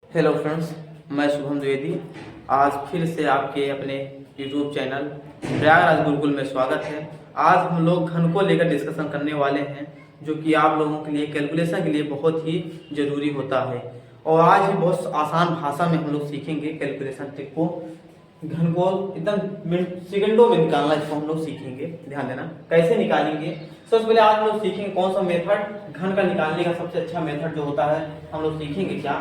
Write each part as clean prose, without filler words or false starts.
Hello friends, मैं शुभम द्विवेदी। आज फिर से आपके अपने यूट्यूब चैनल प्रयागराज गुरुकुल में स्वागत है। आज हम लोग घन को लेकर डिस्कशन करने वाले हैं, जो कि आप लोगों के लिए कैलकुलेशन के लिए बहुत ही ज़रूरी होता है। और आज भी बहुत आसान भाषा में हम लोग सीखेंगे कैलकुलेशन ट्रिक को। घन को एकदम सेकंडों में निकालना, इसको हम लोग सीखेंगे। ध्यान देना कैसे निकालेंगे। सबसे पहले आज हम लोग सीखेंगे कौन सा मेथड घन का निकालने का सबसे अच्छा मेथड जो होता है, हम लोग सीखेंगे क्या,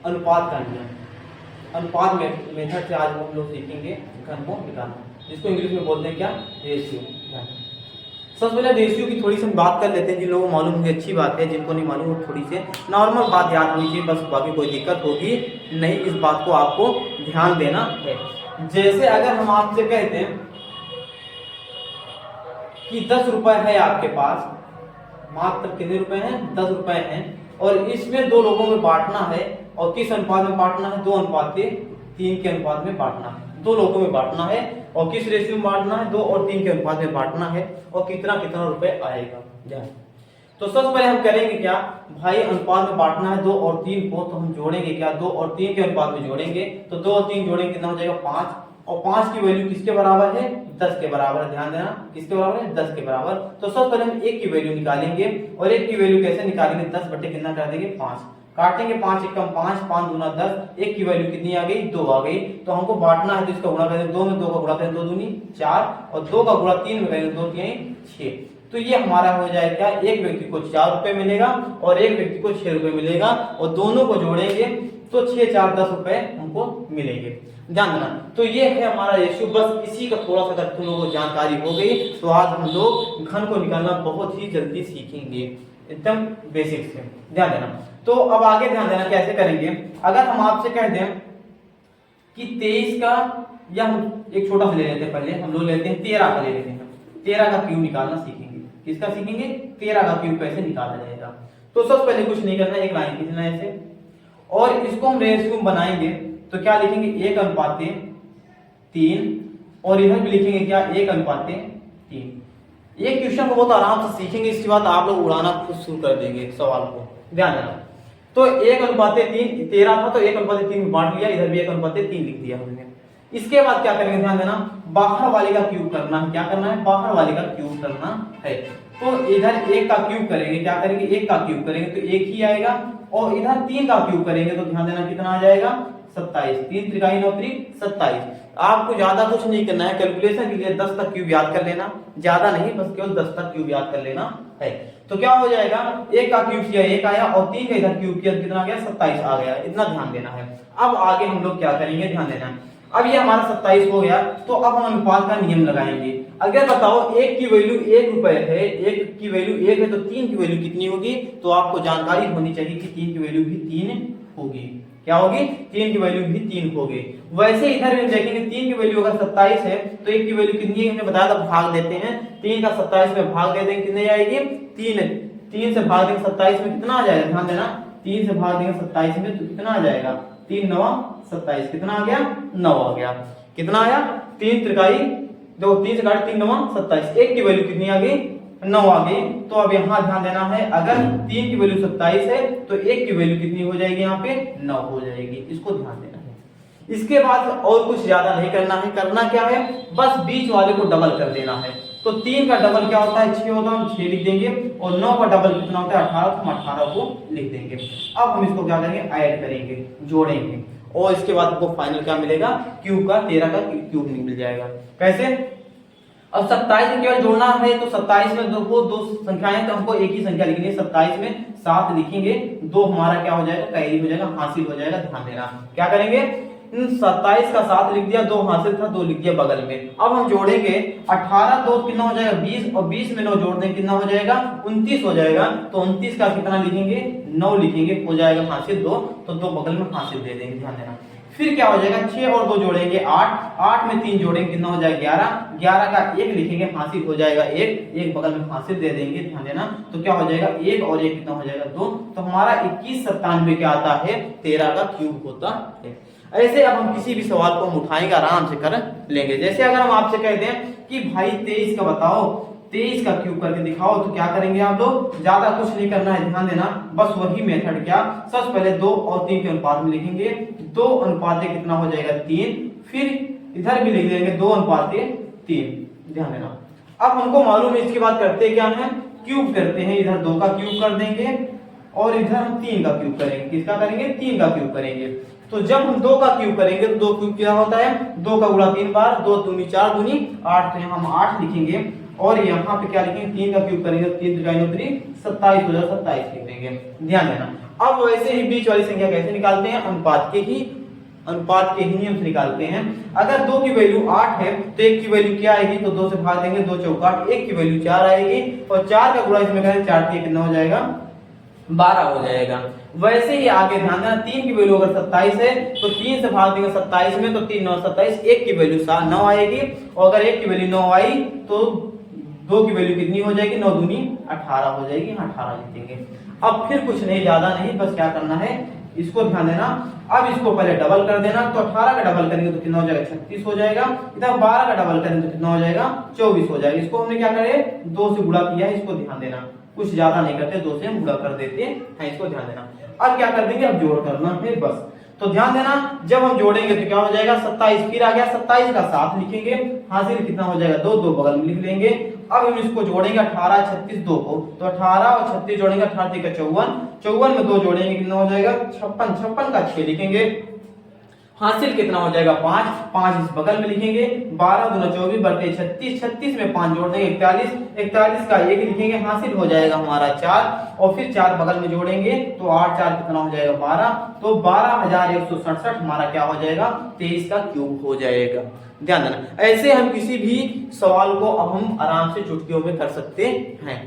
अनुपात का नियम। अनुपात मेथड से आज हम लोग सीखेंगे घन को निकालना, जिसको इंग्लिश में बोलते हैं क्या, रेशियो। सबसे पहले रेशियो की थोड़ी सी हम बात कर लेते हैं। जिन लोगों को मालूम होगी अच्छी बात है, जिनको नहीं मालूम वो थोड़ी सी नॉर्मल बात याद होनी चाहिए, बस बाकी कोई दिक्कत होगी नहीं। इस बात को आपको ध्यान देना है। जैसे अगर हम आपसे कहते हैं कि 10 रुपए है आपके पास, मात्र कितने रुपए हैं, 10 रुपए हैं, और इसमें दो लोगों में बांटना है। और किस अनुपात में बांटना है, 2:3 के अनुपात में बांटना है। दो लोगों में बांटना है और किस रेशियो में बांटना है, 2 और 3 के अनुपात में बांटना है। और कितना कितना रुपए आएगा। तो सबसे पहले हम करेंगे क्या भाई, अनुपात में बांटना है 2 और 3 को, तो हम जोड़ेंगे क्या, 2 और 3 के अनुपात में जोड़ेंगे। तो 2 और 3 जोड़ेंगे कितना हो जाएगा, 5। और 5 की वैल्यू किसके बराबर है, 10 के बराबर है। ध्यान देना किसके बराबर है, 10 के बराबर। तो सबसे पहले हम 1 की वैल्यू निकालेंगे। और 1 की वैल्यू कैसे निकालेंगे, 10 बटे कितना कर देंगे, 5। काटेंगे 5 एकम 5, 5 दूना 10। 1 की वैल्यू कितनी आ गई, 2 आ गई। तो हमको बांटना है, तो इसका गुणा करें 2 में, 2 का गुणा करें 2 दूनी 4, और 2 का गुणा 3 में करें 2 3 6। तो ये हमारा हो जाएगा क्या, एक व्यक्ति को 4 रुपए मिलेगा और एक व्यक्ति को 6 रुपए मिलेगा। और दोनों को जोड़ेंगे तो 6 4 10 रुपए हमको मिलेंगे। ध्यान देना। तो ये है हमारा रेशियो। बस इसी का थोड़ा सा अगर तुम लोगों को जानकारी हो गई तो आज हम लोग घन को निकालना बहुत ही जल्दी सीखेंगे, एकदम बेसिक से। ध्यान देना। तो अब आगे ध्यान देना कैसे करेंगे। अगर हम आपसे कह दें कि 23 का, या हम एक छोटा सा ले लेते हैं, पहले हम लोग लेते हैं 13 का, ले लेते हैं 13 का क्यूब निकालना सीखेंगे। किसका सीखेंगे, 13 का क्यूब कैसे निकाला जाएगा। तो सबसे पहले कुछ नहीं करना, एक लाइन खींचना है ऐसे, और इसको हम रेशियो बनाएंगे। तो क्या लिखेंगे, 1:3, और इधर भी लिखेंगे क्या, 1:3। ये क्वेश्चन को बहुत आराम से सीखेंगे, इसके बाद आप लोग उड़ाना खुद शुरू कर देंगे सवाल को। ध्यान देना। तो 1:3, 13 था तो 1:3 में बांट लिया, इधर भी 1:3 लिख दिया हमने। इसके बाद क्या करेंगे, ध्यान देना, बाहर वाले का क्यूब करना है। क्या करना है, बाहर वाले का क्यूब करना है। तो इधर 1 का क्यूब करेंगे, क्या करेंगे, 1 का क्यूब करेंगे तो 1 ही आएगा। और इधर 3 का क्यूब करेंगे तो ध्यान देना कितना आ जाएगा, 27। 3 त्रिकाई 9 त्रिक 27। आपको ज्यादा कुछ नहीं करना है, कैलकुलेशन के लिए 10 तक क्यूब याद कर लेना, ज्यादा नहीं, बस केवल 10 तक क्यूब याद कर लेना है। तो क्या हो जाएगा, 1 का क्यूब किया 1 आया, और 3 का इधर क्यूब किया कितना आ गया, 27 आ गया। इतना ध्यान देना है। अब आगे हम लोग क्या करेंगे, ध्यान देना। अब ये हमारा 27 हो गया, तो अब हम अनुपात का नियम लगाएंगे। अगर बताओ 1 की वैल्यू 1 रुपए है, 1 की वैल्यू 1 है, तो 3 की वैल्यू कितनी होगी। तो आपको जानकारी होनी चाहिए कि 3 की वैल्यू भी 3 होगी। क्या होगी, 3 की वैल्यू भी 3 होगी। वैसे इधर भी देखेंगे 3 की वैल्यू अगर 27 है तो 1 की वैल्यू कितनी है, हमने बताया था, भाग देते हैं। 3 का 27 में भाग दे देंगे, कितने आएगी, 3 से भाग देंगे 27 में, कितना आ जाएगा, ध्यान देना, 3 से भाग देंगे 27 में तो कितना आ जाएगा, 3 9 27। कितना आ गया, 9 आ गया। कितना आया, 3 त्रिकाई, देखो 3 से काटे 3 9 27। 1 की वैल्यू कितनी आ गई, 9 आ गई। तो अब यहाँ ध्यान देना है, अगर 3 की वैल्यू 27 है तो 1 की वैल्यू कितनी हो जाएगी, यहाँ पे 9 हो जाएगी। इसको ध्यान देना है। इसके बाद और कुछ ज्यादा नहीं करना है। करना क्या है, बस बीच वाले को डबल कर देना है। तो 3 का डबल क्या होता है, 6 होता है, हम 6 लिख देंगे। और 9 का डबल कितना होता है, 18, तो हम 18 को लिख देंगे। अब हम इसको क्या करेंगे, ऐड करेंगे, जोड़ेंगे, और इसके बाद आपको फाइनल क्या मिलेगा, क्यूब का 13 का क्यूब मिल जाएगा। कैसे, अब 27 में केवल जोड़ना है। तो 27 में दो संख्याएं, तो हमको एक ही संख्या लिखनी है। 27 में 7 लिखेंगे, 2 हमारा क्या हो जाएगा, कैरी हो जाएगा, हासिल हो जाएगा। ध्यान देना क्या करेंगे, 27 का 7 लिख दिया, 2 हासिल था, 2 लिख दिया बगल में। अब हम जोड़ेंगे 18 2 कितना हो जाएगा, 20, और 20 में 9 जोड़ दें कितना हो जाएगा, 29 हो जाएगा। तो 29 का कितना लिखेंगे, 9 लिखेंगे, हो जाएगा हासिल 2, तो 2 बगल में हासिल दे देंगे। ध्यान देना। फिर क्या हो जाएगा, 6 और 2 जोड़ेंगे 8, 8 में 3 जोड़ेंगे कितना हो जाएगा, 11, 11 का 1 लिखेंगे, हासिल हो जाएगा 1, 1 बगल में हासिल दे देंगे। ध्यान देना। तो क्या हो जाएगा, 1 और 1 कितना हो जाएगा, 2। तो हमारा 2197 क्या आता है, 13 का क्यूब होता है। ऐसे अब हम किसी भी सवाल को हम उठाएंगे, आराम से कर लेंगे। जैसे अगर हम आपसे कह दें कि भाई 23 का बताओ 23 का क्यूब करके दिखाओ, तो क्या करेंगे आप लोग, ज्यादा कुछ नहीं करना है, ध्यान देना, बस वही मेथड। क्या, सबसे पहले 2 और 3 के अनुपात में लिखेंगे, 2 अनुपात कितना हो जाएगा 3, फिर इधर भी लिख देंगे 2 अनुपात 3, ध्यान देना। अब हमको मालूम है, इसके बाद करते क्या है, क्यूब करते हैं, इधर 2 का क्यूब कर देंगे और इधर हम 3 का क्यूब करेंगे। किसका करेंगे, 3 का क्यूब करेंगे। तो जब हम 2 का क्यूब करेंगे तो 2 क्यूब क्या होता है, 2 का गुणा 3 बार, 2 दूनी 4 दूनी 8, तो यहाँ हम 8 लिखेंगे और यहाँ पे क्या लिखेंगे, 3 का क्यूब करेंगे तो 3 त्रिका 9 3 27 हो जाएगा, 27 लिख देंगे, ध्यान देना। अब वैसे ही बीच वाली संख्या कैसे निकालते हैं, अनुपात के ही नियम से निकालते हैं। अगर 2 की वैल्यू 8 है तो 1 की वैल्यू क्या आएगी, तो 2 से भाग देंगे, 2 चौका 8, 1 की वैल्यू 4 आएगी और 4 का गुणा इसमें करें 4 3 कितना हो जाएगा, 12 हो जाएगा। वैसे ही आगे ध्यान देना, 3 की वैल्यू अगर 27 है तो 3 से भाग देंगे 27 में, तो 3 9 27, 1 की वैल्यू 9 आएगी और अगर 1 की वैल्यू 9 आई तो 2 की वैल्यू कितनी हो जाएगी, 9 दूनी 18 हो जाएगी, 18 लिखेंगे। अब फिर कुछ नहीं, ज्यादा नहीं, बस क्या करना है, इसको ध्यान देना। अब इसको पहले डबल कर देना, तो 18 का डबल करेंगे तो कितना हो जाएगा, 36 हो जाएगा। इधर 12 का डबल करेंगे तो कितना हो जाएगा, 24 हो जाएगा। इसको हमने क्या करे, 2 से गुणा किया है, इसको ध्यान देना, कुछ ज्यादा नहीं करते, 2 से हम गुणा कर देते हैं, इसको ध्यान देना। अब क्या कर देंगे, अब जोड़ करना है बस। तो ध्यान देना, जब हम जोड़ेंगे तो क्या हो जाएगा, 27 फिर आ गया, 27 का 7 लिखेंगे, हासिल कितना हो जाएगा, 2 2 बगल में लिख लेंगे। अब हम इसको जोड़ेंगे 18 36 2 को, तो 18 और 36 जोड़ेंगे, 18 का 54, 54 में 2 जोड़ेंगे कितना हो जाएगा, 56, 56 का 6 लिखेंगे, हासिल कितना हो जाएगा 5, 5 इस बगल में लिखेंगे, 12 दूना 24 बटे 36, 36 में 5 जोड़ देंगे 41, 41 का 1 लिखेंगे, हासिल हो जाएगा हमारा 4 और फिर 4 बगल में जोड़ेंगे तो 8 4 कितना हो जाएगा 12, तो 12167 हमारा क्या हो जाएगा, 23 का क्यूब हो जाएगा, ध्यान देना। ऐसे हम किसी भी सवाल को अब हम आराम से चुटकियों में कर सकते हैं।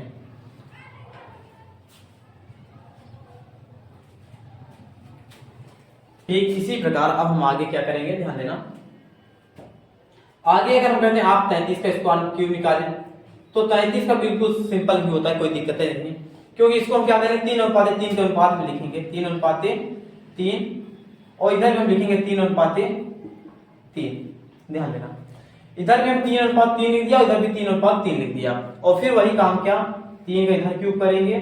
ठीक इसी प्रकार अब हम आगे क्या करेंगे, ध्यान देना। आगे अगर हम कहते हैं आप 33 का स्क्वायर क्यूब निकालें, तो 33 का बिल्कुल सिंपल भी होता है, कोई दिक्कत नहीं, क्योंकि इसको हम क्या करेंगे, 3 अनुपात 3 के अनुपात में लिखेंगे, 3 अनुपात 3 और इधर भी हम लिखेंगे 3 अनुपात 3, ध्यान देना। इधर भी हम 3 अनुपात 3 लिख दिया, इधर भी 3 अनुपात 3 लिख दिया और फिर वही काम क्या, 3 का इधर क्यूब करेंगे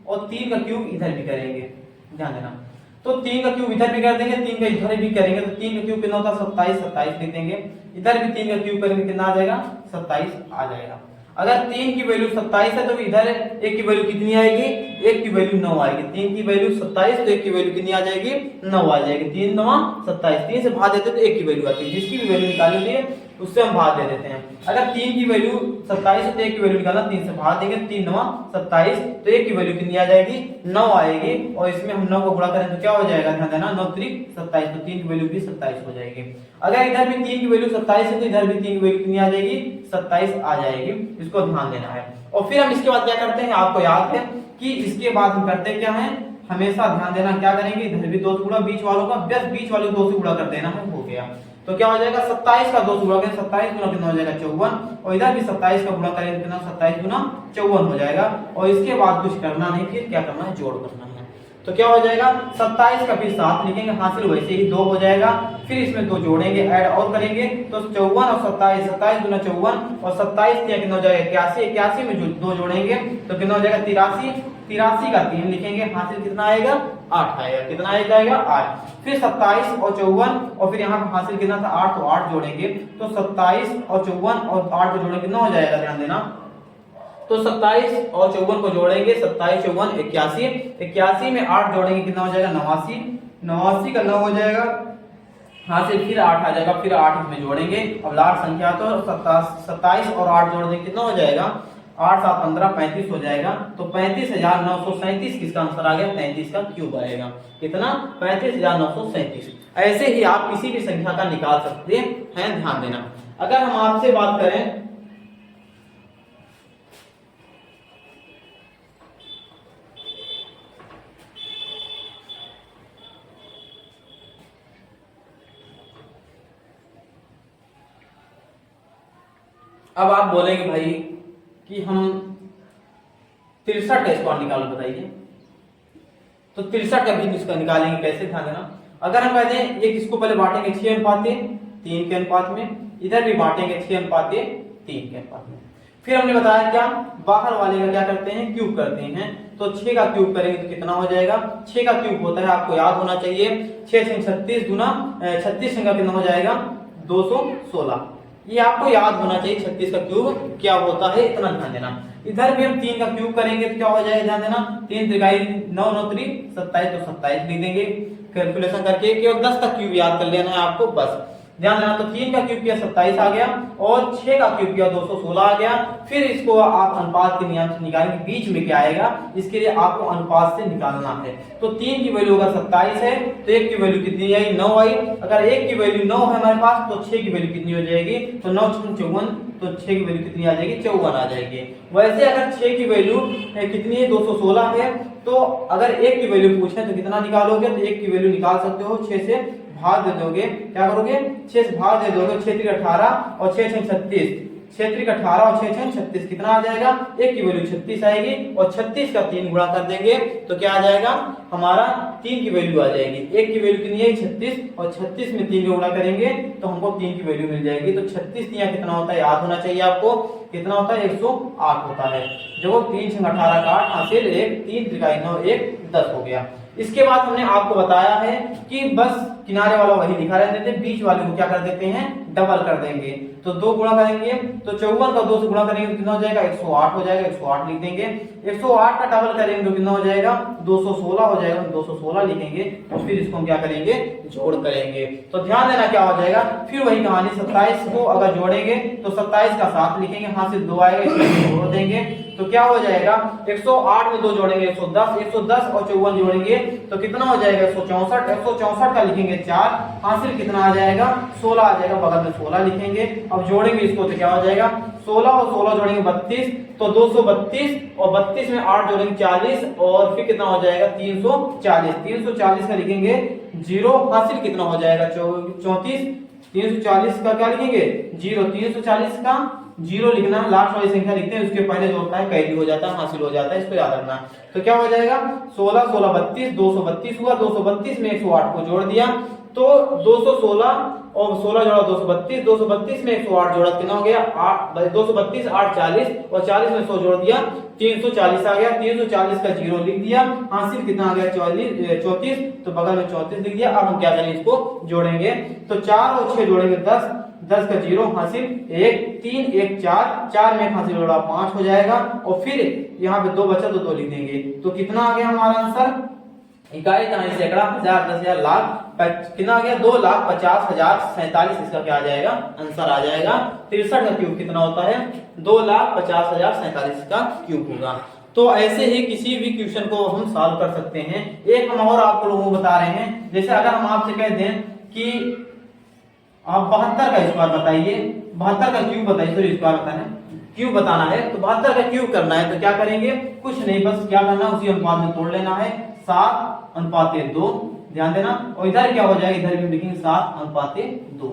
और 3 का क्यूब इधर भी करेंगे, ध्यान देना। तो 3 का क्यूब इधर भी कर देंगे, 3 का इधर भी करेंगे, तो 3 का क्यूब कितना होता है 27, 27 लिख देंगे। इधर भी 3 का क्यूब करेंगे कितना आ जाएगा, 27 आ जाएगा। अगर 3 की वैल्यू 27 है तो इधर 1 की वैल्यू कितनी आएगी, 1 की वैल्यू 9 आएगी। 3 की वैल्यू 27 तो 1 की वैल्यू कितनी आ जाएगी, 9 आ जाएगी। 3 9 27, 3 से भाग देते तो 1 की वैल्यू आती है, जिसकी भी वैल्यू निकाल लिए उससे हम भाग दे देते हैं। अगर 3 की वैल्यू 27 है तो 1 की वैल्यू निकालना, 3 से भाग देंगे, 3 9 27 तो 1 की वैल्यू कितनी आ जाएगी, 9 आएगी और इसमें हम 9 को गुणा करें तो क्या हो जाएगा, ध्यान देना, 9 3 27, तो 3 की वैल्यू भी 27 हो जाएगी। अगर इधर भी 3 की वैल्यू 27 है तो इधर भी 3 की वैल्यू कितनी आ जाएगी, 27 आ जाएगी, इसको ध्यान देना है। और फिर हम इसके बाद क्या करते हैं, आपको याद है कि इसके बाद हम करते क्या है, हमेशा ध्यान देना क्या करेंगे, इधर भी 2 से गुणा, बीच वालों का बस बीच वाले 2 से गुणा कर देना है, हो गया। तो क्या हो जाएगा, 27 का 2 से गुणा करें, 27 गुना कितना हो जाएगा 54 और इधर भी 27 का गुणा करें कितना, 27 गुना 54 हो जाएगा। और इसके बाद कुछ करना नहीं, फिर क्या करना है, जोड़ करना है। तो क्या हो जाएगा, 27 का फिर 7 लिखेंगे, हासिल वैसे ही 2 हो जाएगा। फिर इसमें 2 जोड़ेंगे, ऐड और करेंगे तो 54 और 27, 27 गुना 54 और 27 कितना हो जाएगा 81, 81 में जो 2 जोड़ेंगे तो कितना हो जाएगा 83, 83 का 3 लिखेंगे, हासिल कितना आएगा 8 आएगा, कितना आएगा 8। फिर 27 और 54 और फिर यहाँ पर हासिल कितना था 8, तो 8 जोड़ेंगे तो 27 और 54 और 8 को जोड़ेंगे कितना हो जाएगा, ध्यान देना। तो 27 और 54 को जोड़ेंगे, 27 54 81, 81 में 8 जोड़ेंगे कितना हो जाएगा 89, 89 का 9 हो जाएगा, हासिल फिर 8 आ जाएगा, फिर 8 इसमें जोड़ेंगे। अब लास्ट संख्या तो 27 और 8 जोड़ देंगे कितना हो जाएगा, 8 7 15 35 हो जाएगा। तो 35,937 किसका आंसर आ गया, 33 का क्यूब आएगा, कितना 35,937। ऐसे ही आप किसी भी संख्या का निकाल सकते हैं, ध्यान देना। अगर हम आपसे बात करें अब आप बोलेंगे भाई कि हम 63 का स्क्वायर निकालो, बताइए। तो 63 का भी इसका निकालेंगे कैसे, ध्यान देना। अगर हम कहते हैं ये किसको पहले बांटेंगे 6 अनुपात 3 के अनुपात में, इधर भी बांटेंगे 6 अनुपात 3 के अनुपात में। फिर हमने बताया क्या, बाहर वाले का क्या करते हैं, क्यूब करते हैं। तो 6 का क्यूब करेंगे तो कितना हो जाएगा, 6 का क्यूब होता है, आपको याद होना चाहिए 6 6 36 गुना 36 का कितना हो जाएगा 216। ये आपको याद होना चाहिए 36 का क्यूब क्या होता है, इतना ध्यान देना। इधर भी हम 3 का क्यूब करेंगे तो क्या हो जाएगा, ध्यान देना, 3 त्रिकाई 9 9 3 27, तो 27 लिख देंगे कैलकुलेशन करके। केवल 10 का क्यूब याद कर लेना है आपको बस, ध्यान देना। तो 3 का क्यूब किया 27 आ गया और 6 का क्यूब किया 216 आ गया। फिर इसको आप अनुपात के नियम से निकालेंगे, बीच में क्या आएगा, इसके लिए आपको अनुपात से निकालना है। तो 3 की वैल्यू अगर 27 है तो 1 की वैल्यू कितनी आई, 9 आई। अगर 1 की वैल्यू 9 है हमारे पास तो 6 की वैल्यू कितनी हो जाएगी, तो 9 6 54, तो 6 की वैल्यू कितनी आ जाएगी, 54 आ जाएगी। वैसे अगर 6 की वैल्यू कितनी है, 216 है, तो अगर 1 की वैल्यू पूछे तो कितना निकालोगे, तो 1 की वैल्यू निकाल सकते हो, 6 से भाग दे दोगे, क्या करोगे 6 से भाग दे दोगे, 6 3 18 और 6 6 36, 6 3 18 और 6 6 36 कितना आ जाएगा, 1 की वैल्यू 36 आएगी और 36 का 3 गुणा कर देंगे तो क्या आ जाएगा, हमारा 3 की वैल्यू आ जाएगी। 1 की वैल्यू कितनी है 36 और 36 में 3 गुणा करेंगे तो हमको 3 की वैल्यू मिल जाएगी। तो 36 यहाँ कितना होता है, याद होना चाहिए आपको, कितना होता है 108 होता है। जो 3 6 18 का 8 हासिल 1 3 त्रिकाई 9 1 10 हो गया। इसके बाद हमने आपको बताया है कि बस किनारे वाला वही लिखा रहने देते, बीच वाले को क्या कर देते हैं, डबल कर देंगे। तो 2 गुणा करेंगे तो 54 का 2 से गुणा करेंगे तो कितना हो जाएगा, 108 हो जाएगा, 108 लिख देंगे। 108 का डबल करेंगे तो कितना हो जाएगा, 216 हो जाएगा, 216 लिखेंगे। तो फिर इसको हम क्या करेंगे, जोड़ करेंगे। तो ध्यान देना क्या हो जाएगा, फिर वही कहानी 27 को अगर जोड़ेंगे तो 27 का 7 लिखेंगे, हाथ से 2 आएगा, इसमें जोड़ देंगे तो क्या हो जाएगा, 108 में 2 जोड़ेंगे 110, 110 और 54 जोड़ेंगे तो कितना हो जाएगा 164, 164 का लिखेंगे 4, हासिल कितना आ जाएगा 16 आ जाएगा, बगल में 16 लिखेंगे। अब जोड़ेंगे इसको तो क्या हो जाएगा, 16 और 16 जोड़ेंगे 32, तो 232 और 32 में 8 जोड़ेंगे 40 और फिर कितना हो जाएगा 340, 340 का लिखेंगे 0, हासिल कितना हो जाएगा 34, 340 का क्या लिखेंगे 0, 340 का 0 लिखना, लास्ट वाली संख्या लिखते हैं, उसके पहले जो होता है कैरी हो जाता है, हासिल हो जाता है, इसको याद रखना। तो क्या हो जाएगा 16 16 32, 232 हुआ, 232 में 108 को जोड़ दिया तो 216 और 16 जोड़ा 232, 232 में 108 जोड़ा कितना हो गया 232 8 40 और 40 में 100 जोड़ दिया 340 आ गया, 340 का 0 लिख दिया, हासिल कितना आ गया 34, तो बगल में 34 लिख दिया। अब हम क्या करेंगे, इसको जोड़ेंगे तो 4 और 6 जोड़ेंगे 10, 10 का 0 हासिल 1 3 1 4, 4 में हासिल जोड़ा 5 हो जाएगा और फिर यहाँ पे 2 बचा तो 2 लिख देंगे। तो कितना आ गया हमारा आंसर, इकाई तिहाई सैकड़ा हजार 10,000 लाख कितना आ गया 2,50,047, इसका क्या आ जाएगा आंसर आ जाएगा। 63 का क्यूब कितना होता है, 2,50,047 का क्यूब होगा। तो ऐसे ही किसी भी क्वेश्चन को हम सॉल्व कर सकते हैं। एक हम और आपको लोगों को बता रहे हैं, जैसे अगर हम आपसे कह दें कि आप 72 का स्क्वायर बताइए, 72 का क्यूब बताइए, सॉरी स्क्वायर बताना है, क्यूब बताना है, तो 72 का क्यूब करना है तो क्या करेंगे, कुछ नहीं, बस क्या करना है उसी अनुपात में तोड़ लेना है, 7:2, ध्यान देना। और इधर क्या हो जाएगा, इधर भी लिखेंगे 7:2,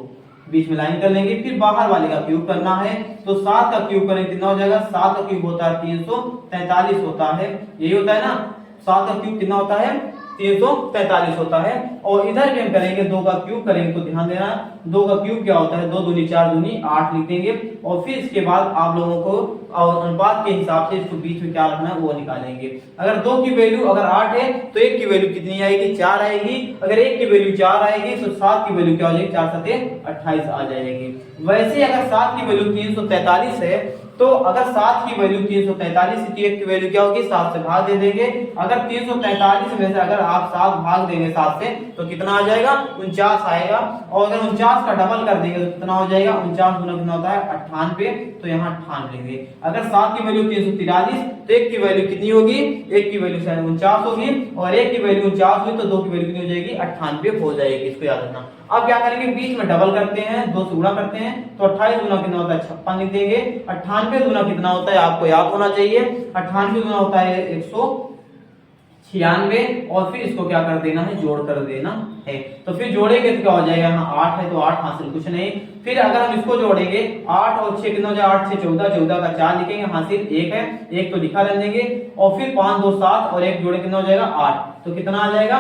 बीच में लाइन कर लेंगे। फिर बाहर वाले का क्यूब करना है तो 7 का क्यूब करेंगे कितना हो जाएगा, 7 का क्यूब होता है 343 होता है, यही होता है ना, 7 का क्यूब कितना होता है 343 होता है। और इधर भी हम करेंगे 2 का क्यूब करेंगे तो ध्यान देना 2 का क्यूब क्या होता है, 2 दूनी 4 दूनी 8 लिख देंगे। और फिर इसके बाद आप लोगों को अनुपात के हिसाब से इसको बीच में क्या रखना है वो निकालेंगे। अगर 2 की वैल्यू अगर 8 है तो 1 की वैल्यू कितनी आएगी 4 आएगी, अगर 1 की वैल्यू 4 आएगी तो 7 की वैल्यू क्या हो जाएगी 4 7 28 आ जाएगी। वैसे अगर 7 की वैल्यू 343 है तो अगर 7 की वैल्यू 343 है तो 1 की वैल्यू क्या होगी 7 से भाग दे देंगे। अगर 343 में से अगर आप 7 भाग देंगे 7 से तो कितना आ जाएगा 49 आएगा। और अगर 49 का डबल कर देंगे तो कितना हो जाएगा 49 गुना कितना होता है 98, तो यहाँ 98 लेंगे। अगर 7 की वैल्यू 343 तो 1 की वैल्यू कितनी होगी, 1 की वैल्यू 49 होगी और 1 की वैल्यू 49 हुई तो 2 की वैल्यू कितनी हो जाएगी 98 हो जाएगी, इसको याद रखना। अब क्या करेंगे बीच में डबल करते हैं, 2 से गुणा करते हैं तो 28 गुना कितना होता है 56 लिख देंगे। 98 गुना कितना होता है आपको याद होना चाहिए, 98 गुना होता है 196 और फिर इसको क्या कर देना है जोड़ कर देना है। तो फिर जोड़ेंगे तो क्या हो जाएगा, यहाँ 8 है तो 8 हासिल कुछ नहीं। फिर अगर हम इसको जोड़ेंगे 8 और 6 कितना हो जाएगा 8 6 14, 14 का 4 लिखेंगे, हासिल 1 है, 1 तो लिखा रहने देंगे। और फिर 5 2 7 और 1 जोड़े कितना हो जाएगा 8, तो कितना आ जाएगा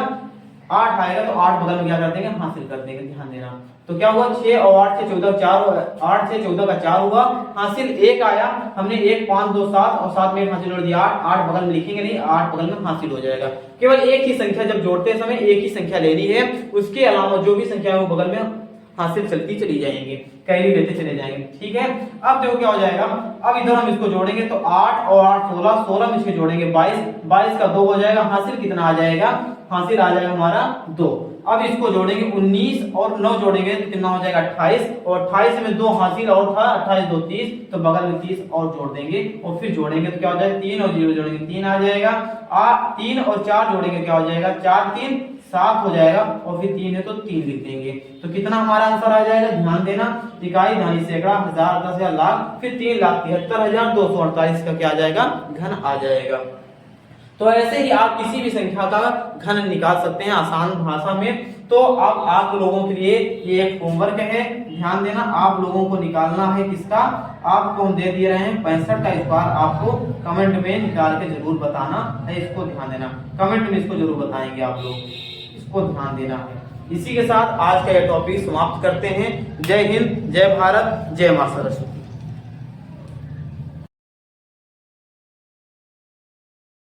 8 आएगा तो 8 बगल में क्या कर देंगे, हासिल कर देंगे, ध्यान देना। तो क्या हुआ, 6 और 8 से 14 4, 8 से 14 का 4 हुआ, हासिल 1 आया, हमने 1 5 2 7 और 7 में हासिल जोड़ दिया 8, 8 बगल में लिखेंगे नहीं, 8 बगल में हासिल हो जाएगा। केवल एक ही संख्या जब जोड़ते समय एक ही संख्या लेनी है, उसके अलावा जो भी संख्या है वो बगल में हासिल चलती चली जाएंगे, कैरी लेते चले जाएंगे, ठीक है। अब देखो क्या हो जाएगा, अब इधर हम इसको जोड़ेंगे तो 8 और 8 16, 16 में इसके जोड़ेंगे 22, 22 का 2 हो जाएगा, हासिल कितना आ जाएगा, हासिल आ जाएगा हमारा 2। अब इसको जोड़ेंगे 19 और 9 जोड़ेंगे तो कितना हो जाएगा 28, और 28 में 2 हासिल और था, 28 2 30, तो बगल में 30 और जोड़ देंगे और फिर जोड़ेंगे तो क्या हो जाएगा, 3 और 0 जोड़ेंगे 3 आ जाएगा, 3 और 4 जोड़ेंगे क्या हो जाएगा, 4 3 7 हो जाएगा, और फिर 3 है तो 3 लिख देंगे। तो कितना हमारा आंसर आ जाएगा, ध्यान देना, इकाई धानी सैकड़ा हजार 10,000 लाख, फिर 3,73,248 का क्या आ जाएगा, घन आ जाएगा। तो ऐसे ही आप किसी भी संख्या का घन निकाल सकते हैं आसान भाषा में। तो अब आप लोगों के लिए ये एक होमवर्क है, ध्यान देना, आप लोगों को निकालना है किसका, आपको हम दे दिए रहे हैं 65 का, इस बार आपको कमेंट में निकाल के जरूर बताना है, इसको ध्यान देना, कमेंट में इसको जरूर बताएंगे आप लोग, इसको ध्यान देना है। इसी के साथ आज का ये टॉपिक समाप्त करते हैं। जय हिंद, जय भारत, जय मां सरस्वती।